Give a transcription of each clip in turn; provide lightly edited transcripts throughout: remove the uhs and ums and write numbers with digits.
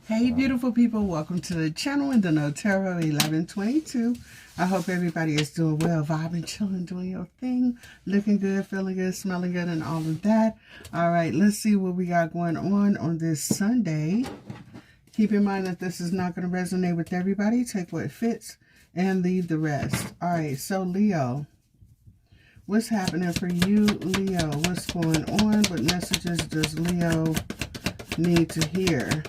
Hey beautiful people, welcome to the channel in the No Tarot 1122. I hope everybody is doing well, vibing, chilling, doing your thing, looking good, feeling good, smelling good, and all of that. All right, let's see what we got going on this Sunday. Keep in mind that this is not going to resonate with everybody. Take what fits and leave the rest. All right, so Leo, what's happening for you, Leo? What's going on? What messages does Leo need to hear?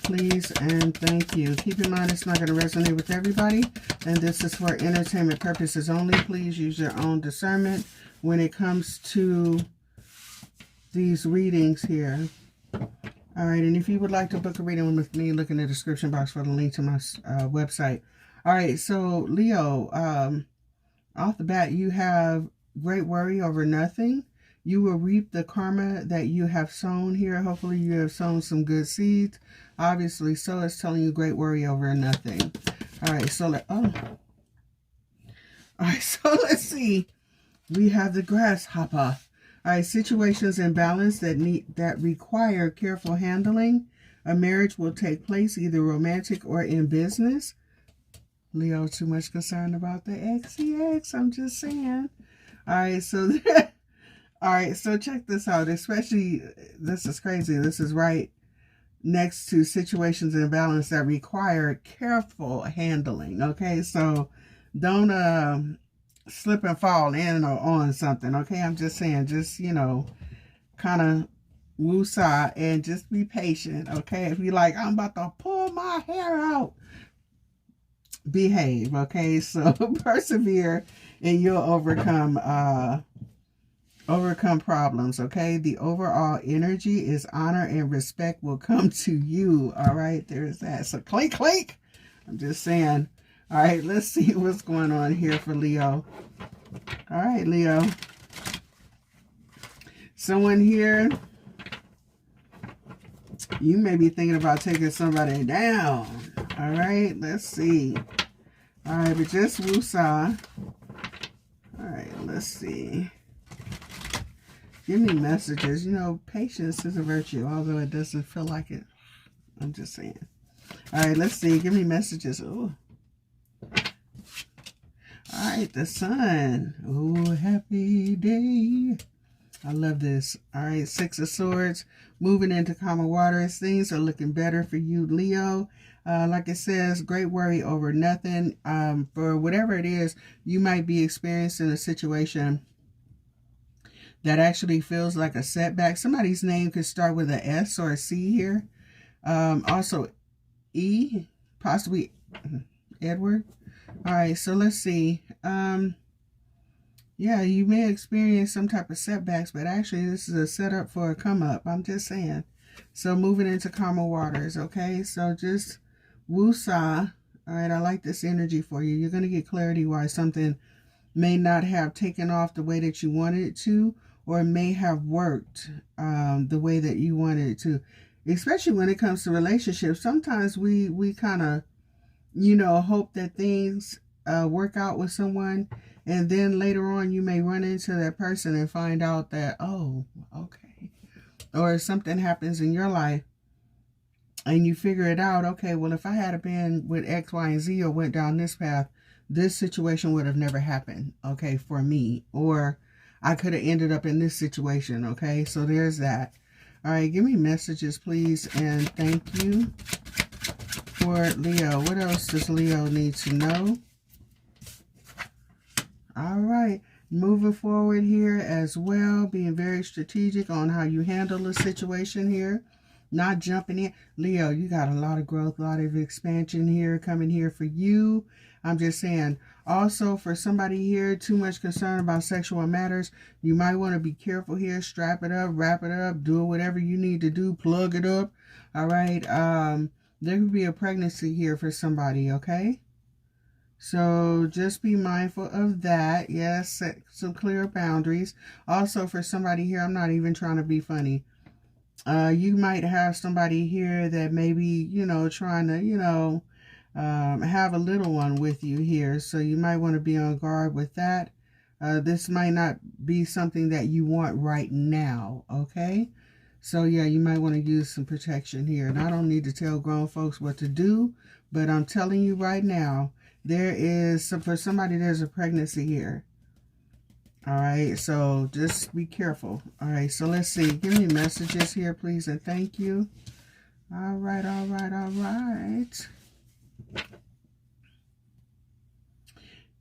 Please and thank you. Keep in mind it's not going to resonate with everybody, and this is for entertainment purposes only. Please use your own discernment when it comes to these readings here. All right, and if you would like to book a reading with me, look in the description box for the link to my website. All right, so Leo, off the bat, you have great worry over nothing. You will reap the karma that you have sown here. Hopefully you have sown some good seeds. Obviously, so it's telling you great worry over nothing. All right, so let's see. We have the grasshopper. All right, situations in balance that require careful handling. A marriage will take place, either romantic or in business. Leo, too much concerned about the XCX. I'm just saying. All right, so all right, so check this out. Especially, this is crazy. This is right next to situations in balance that require careful handling. Okay, so don't slip and fall in or on something. Okay, I'm just saying, just, you know, kind of woosah and just be patient. Okay, if you're like, I'm about to pull my hair out, behave. Okay, so persevere and you'll overcome problems. Okay, the overall energy is honor and respect will come to you. All right, there's that. So clink clink, I'm just saying. All right, let's see what's going on here for Leo. All right, Leo, someone here, you may be thinking about taking somebody down. All right, let's see. All right, but just woosah. All right, let's see. Give me messages. You know, patience is a virtue, although it doesn't feel like it. I'm just saying. All right, let's see. Give me messages. Oh. All right, the sun. Oh, happy day. I love this. All right, Six of Swords. Moving into calmer waters. Things are looking better for you, Leo. Like it says, great worry over nothing. For whatever it is, you might be experiencing a situation that actually feels like a setback. Somebody's name could start with an S or a C here. Also, E, possibly Edward. All right, so let's see. Yeah, you may experience some type of setbacks, but actually this is a setup for a come up. I'm just saying. So moving into calmer waters, okay? So just woosah. All right, I like this energy for you. You're going to get clarity why something may not have taken off the way that you wanted it to, or it may have worked the way that you wanted it to. Especially when it comes to relationships. Sometimes we kind of, you know, hope that things work out with someone, and then later on you may run into that person and find out that, oh, okay. Or something happens in your life and you figure it out, okay, well, if I had been with X, Y, and Z or went down this path, this situation would have never happened, okay, for me. Or I could have ended up in this situation, okay? So there's that. All right, give me messages, please, and thank you for Leo. What else does Leo need to know? All right, moving forward here as well, being very strategic on how you handle the situation here. Not jumping in. Leo, you got a lot of growth, a lot of expansion here coming here for you. I'm just saying. Also, for somebody here, too much concern about sexual matters, you might want to be careful here. Strap it up, wrap it up, do whatever you need to do, plug it up. All right. There could be a pregnancy here for somebody, okay? So just be mindful of that. Yes, set some clear boundaries. Also, for somebody here, I'm not even trying to be funny. You might have somebody here that maybe, you know, trying to, you know, have a little one with you here. So you might want to be on guard with that. This might not be something that you want right now, okay? So yeah, you might want to use some protection here. And I don't need to tell grown folks what to do, but I'm telling you right now, there is, for somebody, there's a pregnancy here. All right, so just be careful. All right, so let's see. Give me messages here, please, and thank you. All right, all right, all right.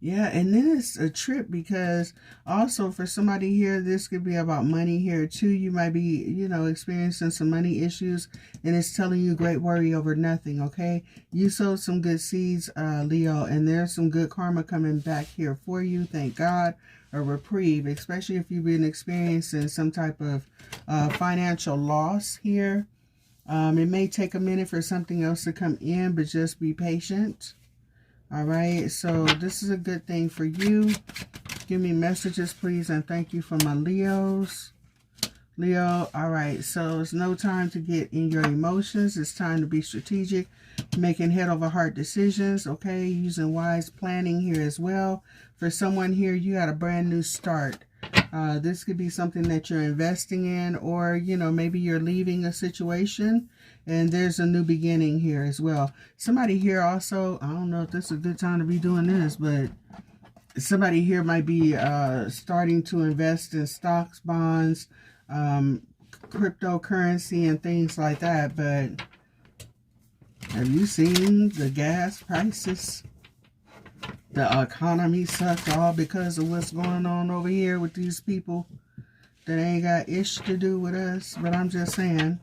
Yeah, and then it's a trip, because also for somebody here, this could be about money here too. You might be, you know, experiencing some money issues, and it's telling you great worry over nothing, okay? You sowed some good seeds, Leo, and there's some good karma coming back here for you, thank God. A reprieve, especially if you've been experiencing some type of financial loss here. It may take a minute for something else to come in, but just be patient. All right, so this is a good thing for you. Give me messages, please, and thank you for my Leos. Leo, all right, so it's no time to get in your emotions. It's time to be strategic, making head over heart decisions, okay? Using wise planning here as well. For someone here, you got a brand new start. This could be something that you're investing in, or, you know, maybe you're leaving a situation and there's a new beginning here as well. Somebody here also, I don't know if this is a good time to be doing this, but somebody here might be starting to invest in stocks, bonds, cryptocurrency and things like that. But have you seen the gas prices? The economy sucks all because of what's going on over here with these people that ain't got ish to do with us. But I'm just saying,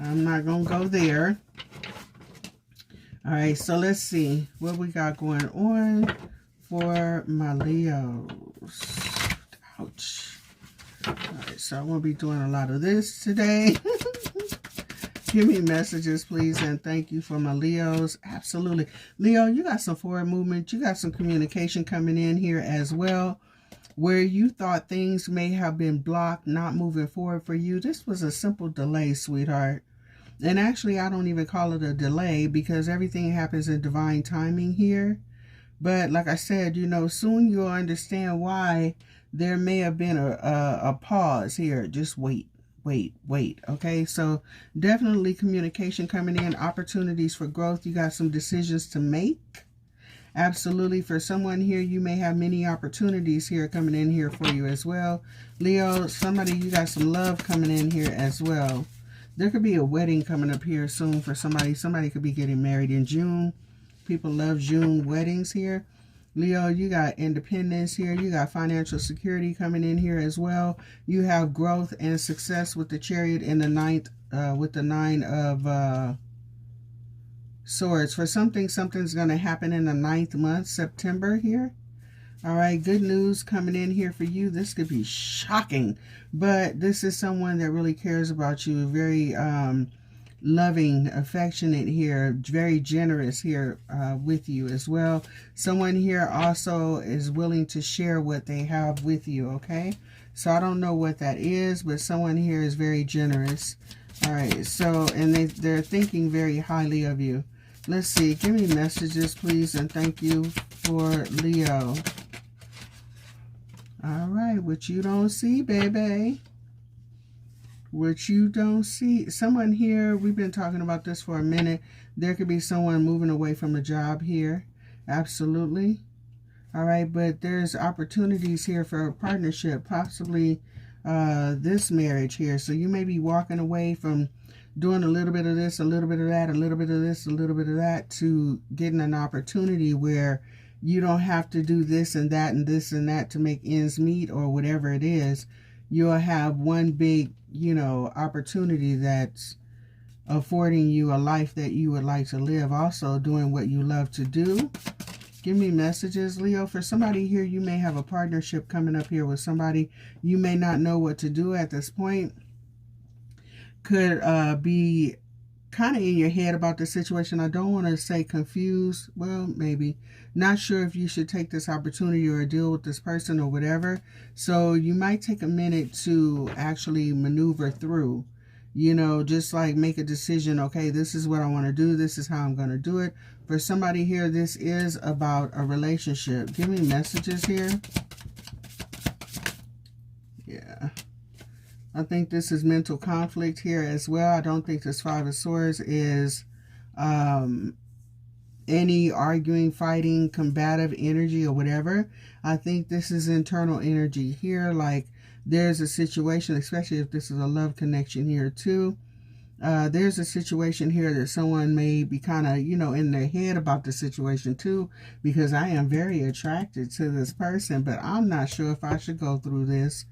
I'm not going to go there. All right, so let's see what we got going on for my Leos. Ouch. All right, so I'm going to be doing a lot of this today. Give me messages, please, and thank you for my Leos. Absolutely. Leo, you got some forward movement. You got some communication coming in here as well, where you thought things may have been blocked, not moving forward for you. This was a simple delay, sweetheart. And actually, I don't even call it a delay, because everything happens in divine timing here. But like I said, you know, soon you'll understand why there may have been a pause here. Just wait. Okay, so definitely communication coming in, opportunities for growth. You got some decisions to make. Absolutely. For someone here, you may have many opportunities here coming in here for you as well. Leo, somebody, you got some love coming in here as well. There could be a wedding coming up here soon for somebody. Somebody could be getting married in June. People love June weddings here. Leo, you got independence here. You got financial security coming in here as well. You have growth and success with the Chariot in the ninth, with the 9 of Swords. For something's going to happen in the 9th month, September here. All right, good news coming in here for you. This could be shocking, but this is someone that really cares about you. Very loving, affectionate here, very generous here with you as well. Someone here also is willing to share what they have with you, okay? So I don't know what that is, but someone here is very generous. All right, so, and they're thinking very highly of you. Let's see, give me messages, please, and thank you for Leo. All right, what you don't see, baby. What you don't see. Someone here, we've been talking about this for a minute. There could be someone moving away from a job here. Absolutely. All right, but there's opportunities here for a partnership, possibly this marriage here. So you may be walking away from doing a little bit of this, a little bit of that, a little bit of this, a little bit of that, to getting an opportunity where you don't have to do this and that and this and that to make ends meet or whatever it is. You'll have one big, you know, opportunity that's affording you a life that you would like to live. Also doing what you love to do. Give me messages, Leo. For somebody here, you may have a partnership coming up here with somebody. You may not know what to do at this point. Could be kind of in your head about the situation. I don't want to say confused. Well, maybe. Not sure if you should take this opportunity or deal with this person or whatever. So you might take a minute to actually maneuver through. you know, just like make a decision. Okay, this is what I want to do. This is how I'm going to do it. For somebody here, this is about a relationship. Give me messages here. Yeah. I think this is mental conflict here as well. I don't think this Five of Swords is any arguing, fighting, combative energy or whatever. I think this is internal energy here. Like there's a situation, especially if this is a love connection here too. There's a situation here that someone may be kind of, you know, in their head about the situation too, because I am very attracted to this person, but I'm not sure if I should go through this.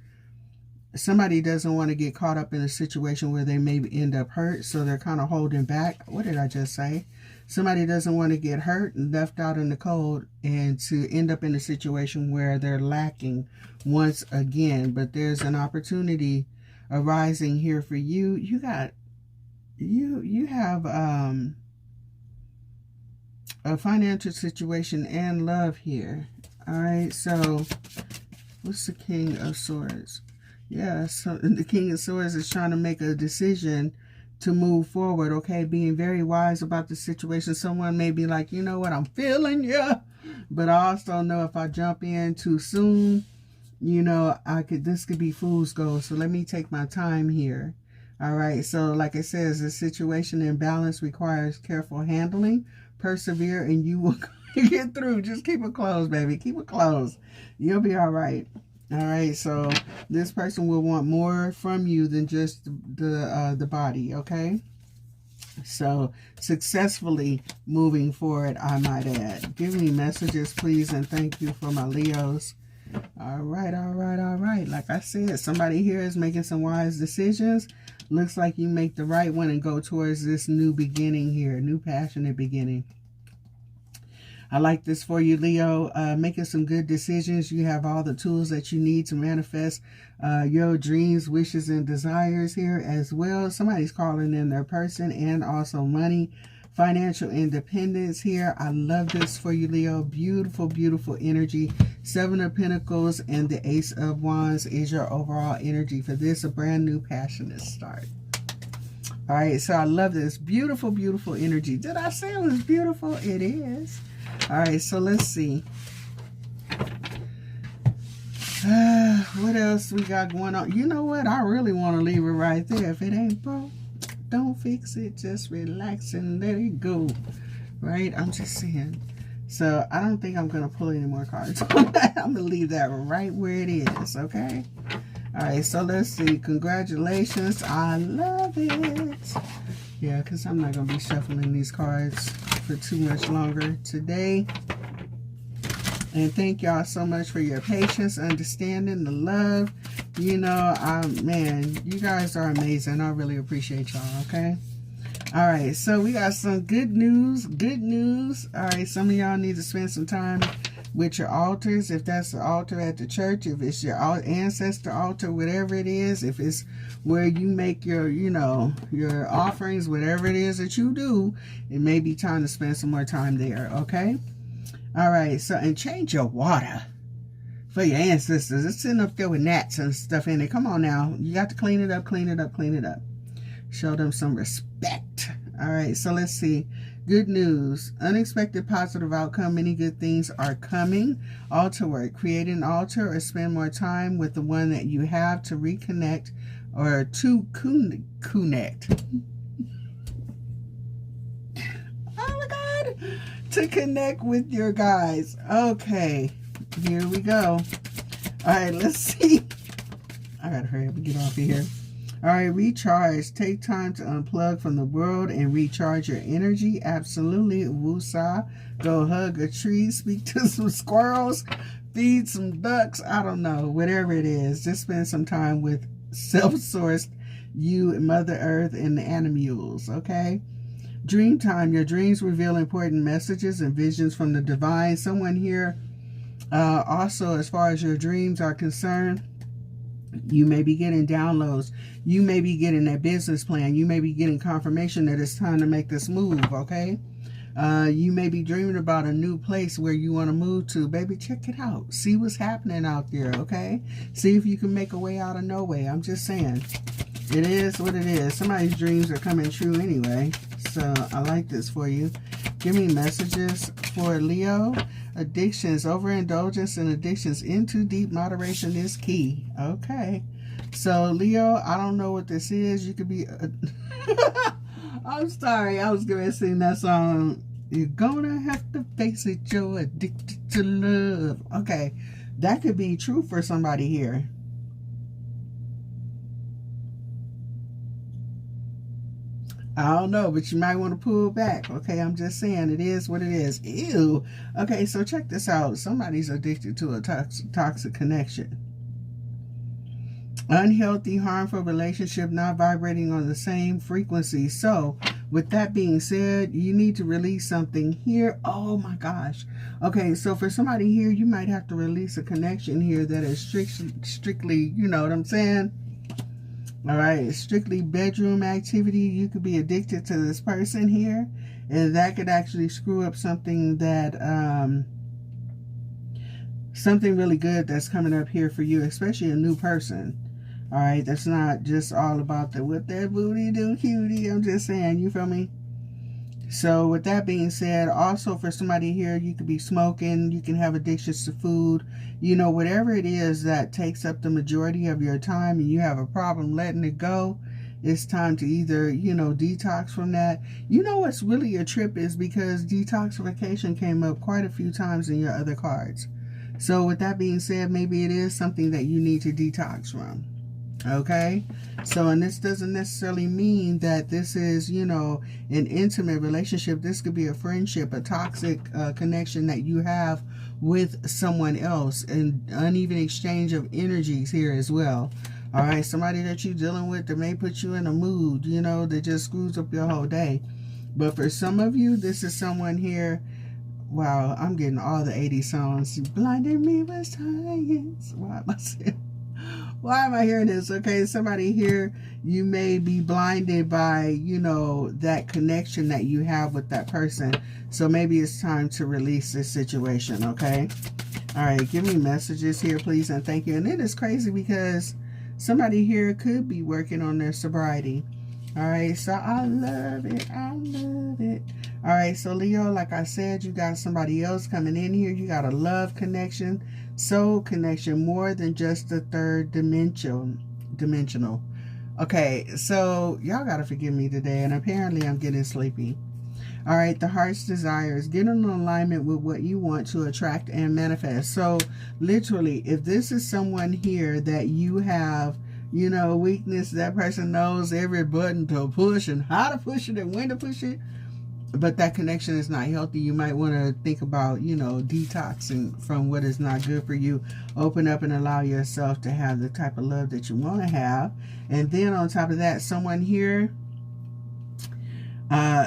Somebody doesn't want to get caught up in a situation where they may end up hurt, so they're kind of holding back. What did I just say? Somebody doesn't want to get hurt and left out in the cold and to end up in a situation where they're lacking once again. But there's an opportunity arising here for you. You have a financial situation and love here. All right, so what's the King of Swords? Yeah, so the King of Swords is trying to make a decision to move forward, okay? Being very wise about the situation. Someone may be like, you know what, I'm feeling you. But I also know if I jump in too soon, you know, this could be fool's gold. So let me take my time here. All right, so like it says, the situation in balance requires careful handling. Persevere and you will get through. Just keep it closed, baby. Keep it closed. You'll be all right. All right, so this person will want more from you than just the body, okay? So successfully moving forward, I might add. Give me messages, please, and thank you for my Leos. All right, all right, all right. Like I said, somebody here is making some wise decisions. Looks like you make the right one and go towards this new beginning here, new passionate beginning. I like this for you, Leo. Making some good decisions. You have all the tools that you need to manifest your dreams, wishes, and desires here as well. Somebody's calling in their person and also money. Financial independence here. I love this for you, Leo. Beautiful, beautiful energy. Seven of Pentacles and the Ace of Wands is your overall energy for this. A brand new passionate start. All right, so I love this. Beautiful, beautiful energy. Did I say it was beautiful? It is. All right, so let's see. What else we got going on? You know what? I really want to leave it right there. If it ain't broke, don't fix it. Just relax and let it go. Right? I'm just saying. So I don't think I'm going to pull any more cards. I'm going to leave that right where it is. Okay? All right, so let's see. Congratulations. I love it. Yeah, because I'm not going to be shuffling these cards for too much longer today. And thank y'all so much for your patience, understanding, the love. You know, man, you guys are amazing. I really appreciate y'all, okay? All right, so we got some good news. Good news. All right, some of y'all need to spend some time with your altars. If that's the altar at the church, if it's your ancestor altar, whatever it is, if it's where you make your, you know, your offerings, whatever it is that you do, it may be time to spend some more time there, okay? All right, so, and change your water for your ancestors. It's sitting up there with gnats and stuff in it. Come on now. You got to clean it up, clean it up, clean it up. Show them some respect. All right, so let's see. Good news. Unexpected positive outcome. Many good things are coming. Altar work. Create an altar or spend more time with the one that you have to reconnect or to connect. Oh my God. To connect with your guys. Okay. Here we go. All right, let's see. I gotta hurry up and get off of here. All right, recharge. Take time to unplug from the world and recharge your energy. Absolutely. Woosah. Go hug a tree. Speak to some squirrels. Feed some ducks. I don't know. Whatever it is. Just spend some time with self-sourced you, Mother Earth, and the animals. Okay? Dream time. Your dreams reveal important messages and visions from the divine. Someone here, also, as far as your dreams are concerned, you may be getting downloads. You may be getting that business plan. You may be getting confirmation that it's time to make this move, okay? You may be dreaming about a new place where you want to move to. Baby, check it out. See what's happening out there, okay? See if you can make a way out of no way. I'm just saying. It is what it is. Somebody's dreams are coming true anyway. So I like this for you. Give me messages for Leo. Addictions, overindulgence and addictions into deep moderation is key. Okay. So Leo, I don't know what this is. You could be... I'm sorry. I was going to sing that song. You're gonna have to face it. You're addicted to love. Okay. That could be true for somebody here. I don't know, but you might want to pull back. Okay, I'm just saying it is what it is. Ew. Okay, so check this out. Somebody's addicted to a toxic connection. Unhealthy, harmful relationship, not vibrating on the same frequency. So, with that being said, you need to release something here. Oh my gosh. Okay, so for somebody here, you might have to release a connection here that is strictly, you know what I'm saying? All right, strictly bedroom activity. You could be addicted to this person here, and that could actually screw up something that, something really good that's coming up here for you, especially a new person. All right, that's not just all about the what that booty do, cutie. I'm just saying, you feel me? So with that being said, also for somebody here, you could be smoking, you can have addictions to food, you know, whatever it is that takes up the majority of your time and you have a problem letting it go, it's time to either, you know, detox from that. You know what's really a trip is because detoxification came up quite a few times in your other cards. So with that being said, maybe it is something that you need to detox from. Okay, so and this doesn't necessarily mean that this is, you know, an intimate relationship. This could be a friendship, a toxic connection that you have with someone else, and uneven exchange of energies here as well. All right, somebody that you're dealing with that may put you in a mood, you know, that just screws up your whole day. But for some of you, this is someone here. Wow, I'm getting all the 80s songs. Blinded me with science. Why am I hearing this? Okay, somebody here, you may be blinded by, you know, that connection that you have with that person. So maybe it's time to release this situation, okay? All right, give me messages here, please, and thank you. And it is crazy because somebody here could be working on their sobriety. All right, so I love it. I love it. All right, so Leo, like I said, you got somebody else coming in here. You got a love connection, soul connection, more than just the third dimensional. Okay, so y'all got to forgive me today, and apparently I'm getting sleepy. All right, the heart's desires. Get in alignment with what you want to attract and manifest. So literally, if this is someone here that you have, you know, weakness, that person knows every button to push and how to push it and when to push it, but that connection is not healthy, you might want to think about, you know, detoxing from what is not good for you. Open up and allow yourself to have the type of love that you want to have. And then on top of that, someone here,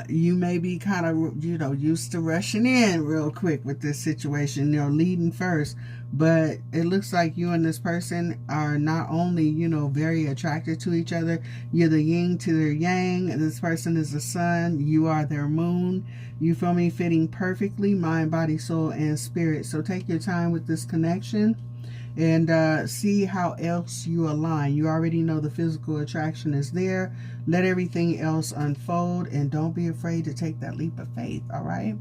you may be kind of, you know, used to rushing in real quick with this situation, you know, leading first. But it looks like you and this person are not only, you know, very attracted to each other. You're the yin to their yang. This person is the sun. You are their moon. You feel me? Fitting perfectly, mind, body, soul, and spirit. So take your time with this connection and see how else you align. You already know the physical attraction is there. Let everything else unfold, and don't be afraid to take that leap of faith, all right?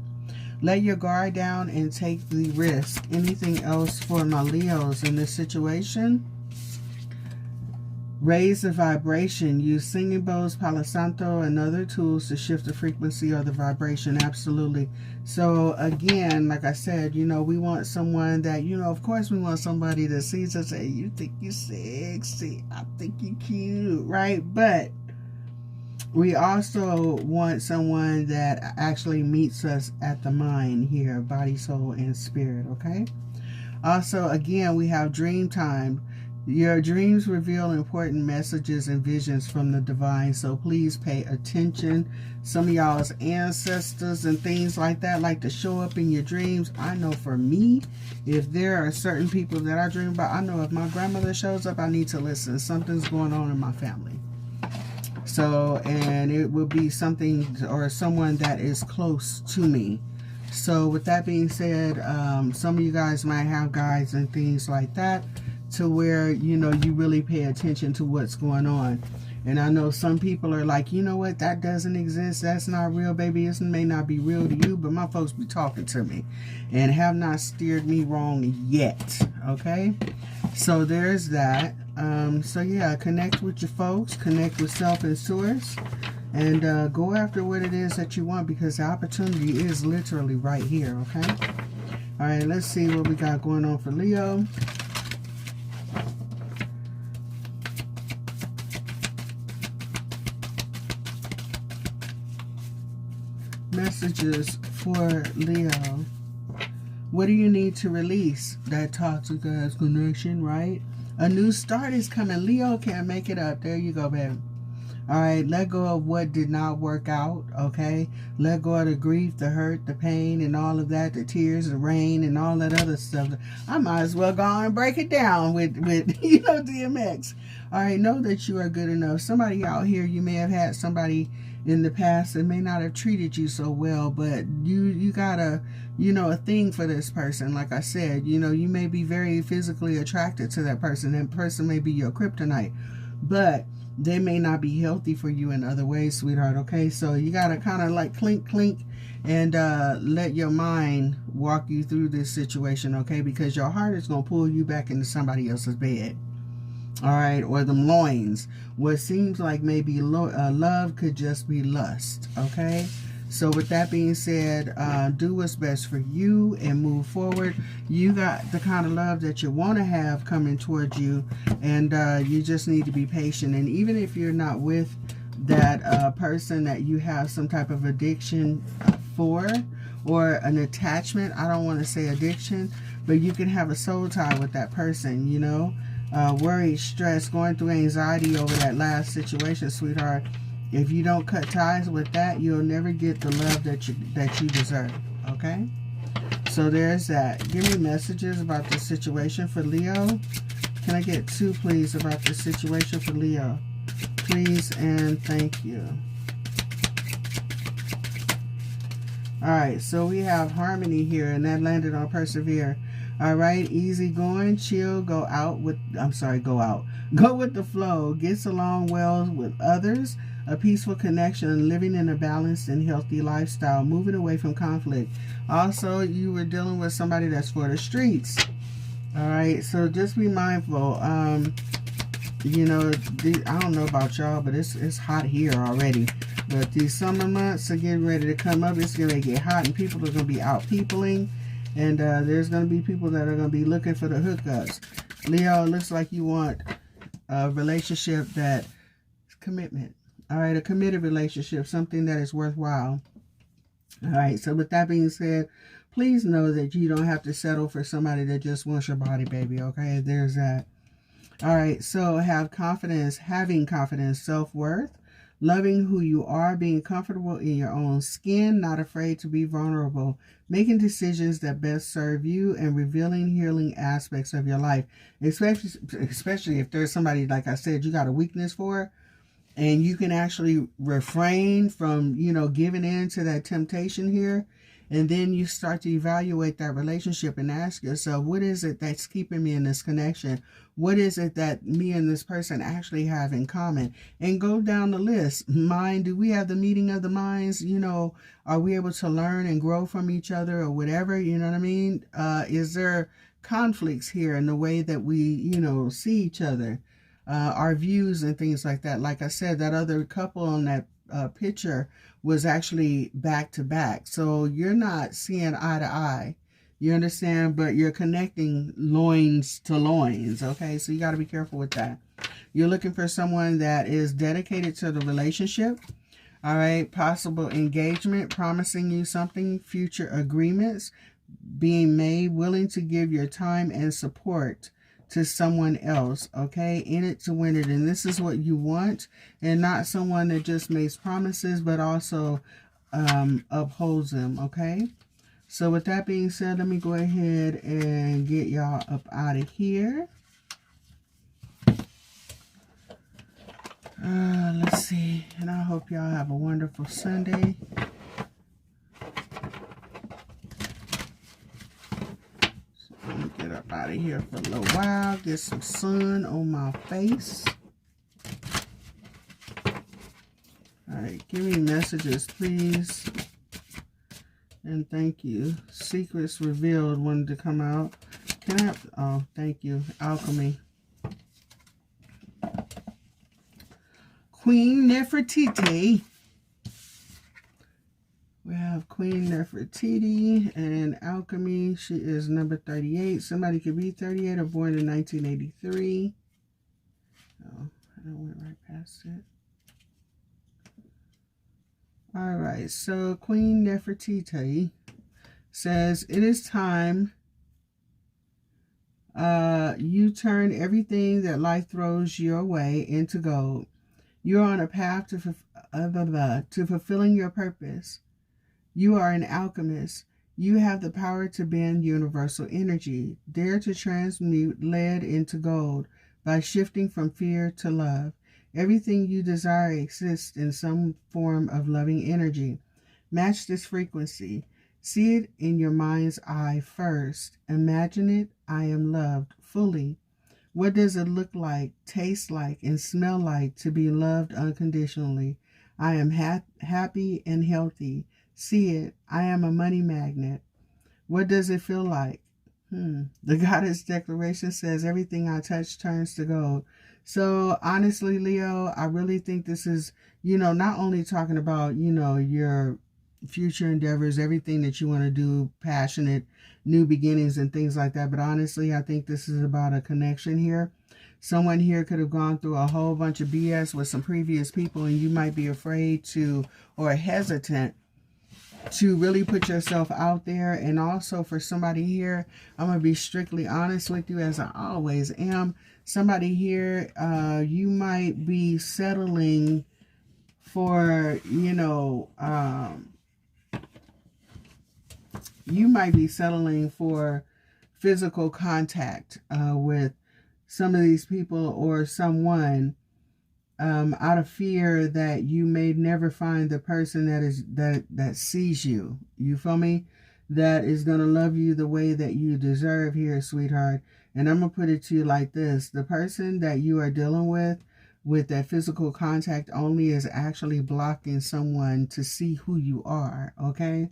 Let your guard down and take the risk. Anything else for my Leos in this situation? Raise the vibration. Use singing bowls, Palo Santo, and other tools to shift the frequency or the vibration. Absolutely. So again, like I said, you know, we want someone that, you know, of course we want somebody that sees us and say, you think you're sexy, I think you're cute, right? But we also want someone that actually meets us at the mind here, body, soul, and spirit, okay? Also, again, we have dream time. Your dreams reveal important messages and visions from the divine, so please pay attention. Some of y'all's ancestors and things like that like to show up in your dreams. I know for me, if there are certain people that I dream about, I know if my grandmother shows up, I need to listen. Something's going on in my family. So, and it will be something or someone that is close to me. So with that being said, some of you guys might have guides and things like that to where, you know, you really pay attention to what's going on. And I know some people are like, you know what, that doesn't exist. That's not real, baby. It may not be real to you, but my folks be talking to me and have not steered me wrong yet. Okay, so there's that. So yeah, connect with your folks, connect with self and source, and go after what it is that you want, because the opportunity is literally right here. Okay. All right, let's see what we got going on for Leo. Messages for Leo. What do you need to release? That toxic ass connection, right? A new start is coming. Leo can't make it up. There you go, babe. All right, let go of what did not work out, okay? Let go of the grief, the hurt, the pain, and all of that, the tears, the rain, and all that other stuff. I might as well go on and break it down with you know, DMX. All right, know that you are good enough. Somebody out here, you may have had somebody in the past that may not have treated you so well, but you got a, you know, a thing for this person. Like I said, you know, you may be very physically attracted to that person. That person may be your kryptonite, but they may not be healthy for you in other ways, sweetheart. Okay, so you got to kind of like clink and let your mind walk you through this situation, okay? Because your heart is going to pull you back into somebody else's bed, all right? Or them loins. What seems like maybe love could just be lust, okay? So with that being said, do what's best for you and move forward. You got the kind of love that you want to have coming towards you, and you just need to be patient. And even if you're not with that person that you have some type of addiction for, or an attachment, I don't want to say addiction, but you can have a soul tie with that person, you know, worry, stress, going through anxiety over that last situation, sweetheart. If you don't cut ties with that, you'll never get the love that you deserve, okay? So there's that. Give me messages about the situation for Leo. Can I get 2, please, about the situation for Leo? Please and thank you. All right, so we have harmony here, and that landed on persevere. All right, easy going, chill, go with the flow, gets along well with others, a peaceful connection, living in a balanced and healthy lifestyle, moving away from conflict. Also, you were dealing with somebody that's for the streets. All right, so just be mindful. You know, I don't know about y'all, but it's hot here already. But these summer months are getting ready to come up. It's going to get hot, and people are going to be out peopling. And there's going to be people that are going to be looking for the hookups. Leo, it looks like you want a relationship that is commitment. All right, a committed relationship, something that is worthwhile. All right, so with that being said, please know that you don't have to settle for somebody that just wants your body, baby, okay? There's that. All right, so having confidence, self-worth, loving who you are, being comfortable in your own skin, not afraid to be vulnerable, making decisions that best serve you, and revealing healing aspects of your life, especially if there's somebody, like I said, you got a weakness for, and you can actually refrain from, you know, giving in to that temptation here. And then you start to evaluate that relationship and ask yourself, what is it that's keeping me in this connection? What is it that me and this person actually have in common? And go down the list. Do we have the meeting of the minds? You know, are we able to learn and grow from each other or whatever? You know what I mean? Is there conflicts here in the way that we, you know, see each other? Our views and things like that. Like I said, that other couple on that picture was actually back to back. So you're not seeing eye to eye. You understand? But you're connecting loins to loins. Okay, so you got to be careful with that. You're looking for someone that is dedicated to the relationship. All right, possible engagement, promising you something, future agreements being made, willing to give your time and support to someone else, okay? In it to win it. And this is what you want, and not someone that just makes promises but also upholds them, okay? So with that being said, let me go ahead and get y'all up out of here. Let's see, and I hope y'all have a wonderful Sunday. Let me get up out of here for a little while, get some sun on my face. right, give me messages, please. And thank you. Secrets revealed wanted to come out. Can I have, oh, thank you. Alchemy. Queen Nefertiti. We have Queen Nefertiti and Alchemy. She is number 38. Somebody could be 38 or born in 1983. Oh, I don't went right past it. All right, so Queen Nefertiti says, it is time you turn everything that life throws your way into gold. You're on a path to fulfilling your purpose. You are an alchemist. You have the power to bend universal energy. Dare to transmute lead into gold by shifting from fear to love. Everything you desire exists in some form of loving energy. Match this frequency. See it in your mind's eye first. Imagine it. I am loved fully. What does it look like, taste like, and smell like to be loved unconditionally? I am happy and healthy. See it. I am a money magnet. What does it feel like? The Goddess Declaration says everything I touch turns to gold. So honestly, Leo, I really think this is, not only talking about, your future endeavors, everything that you want to do, passionate, new beginnings and things like that. But honestly, I think this is about a connection here. Someone here could have gone through a whole bunch of BS with some previous people, and you might be afraid to, or hesitant to really put yourself out there. And also for somebody here, I'm going to be strictly honest with you, as I always am. Somebody here, you might be settling for, you might be settling for physical contact with some of these people or someone out of fear that you may never find the person that sees you. You feel me? That is going to love you the way that you deserve here, sweetheart. And I'm going to put it to you like this. The person that you are dealing with that physical contact only, is actually blocking someone to see who you are, okay?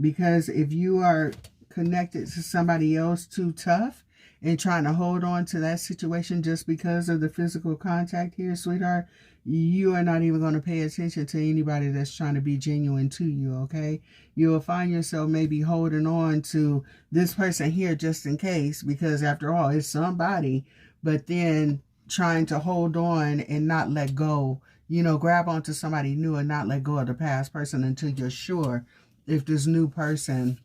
Because if you are connected to somebody else too tough and trying to hold on to that situation just because of the physical contact here, sweetheart, you are not even going to pay attention to anybody that's trying to be genuine to you, okay? You will find yourself maybe holding on to this person here just in case, because after all, it's somebody, but then trying to hold on and not let go, grab onto somebody new and not let go of the past person until you're sure if this new person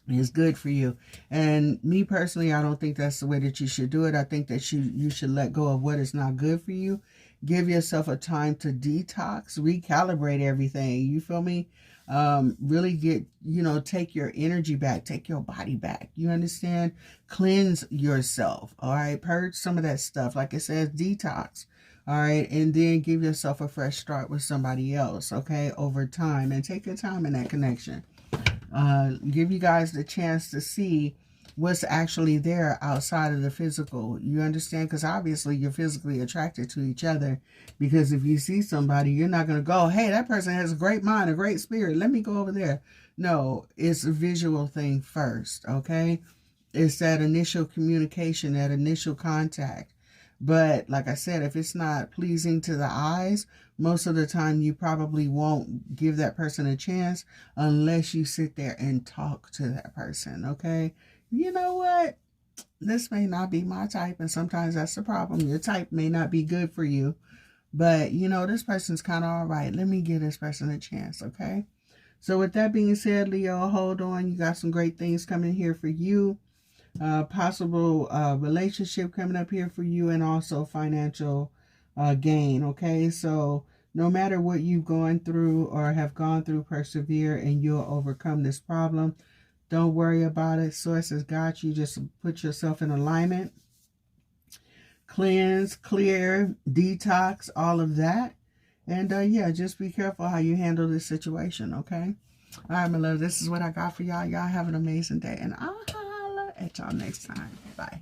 is good for you. And me personally, I don't think that's the way that you should do it. I think that you should let go of what is not good for you. Give yourself a time to detox, recalibrate everything. You feel me? Really get, take your energy back, take your body back. You understand? Cleanse yourself. All right. Purge some of that stuff. Like it says, detox. All right. And then give yourself a fresh start with somebody else. Okay. Over time, and take your time in that connection. Give you guys the chance to see what's actually there outside of the physical. You understand? Because obviously you're physically attracted to each other. Because if you see somebody, you're not going to go, hey, that person has a great mind, a great spirit. Let me go over there. No, it's a visual thing first. Okay. It's that initial communication, that initial contact. But like I said, if it's not pleasing to the eyes, most of the time you probably won't give that person a chance unless you sit there and talk to that person, okay? You know what? This may not be my type, and sometimes that's the problem. Your type may not be good for you, but, this person's kind of all right. Let me give this person a chance, okay? So with that being said, Leo, hold on. You got some great things coming here for you. Possible relationship coming up here for you, and also financial gain, okay? So no matter what you've gone through or have gone through, persevere and you'll overcome this problem. Don't worry about it. Source has got you. Just put yourself in alignment. Cleanse, clear, detox, all of that. And yeah, just be careful how you handle this situation, okay? All right, my love, this is what I got for y'all. Y'all have an amazing day, and I'll holla at y'all next time. Bye.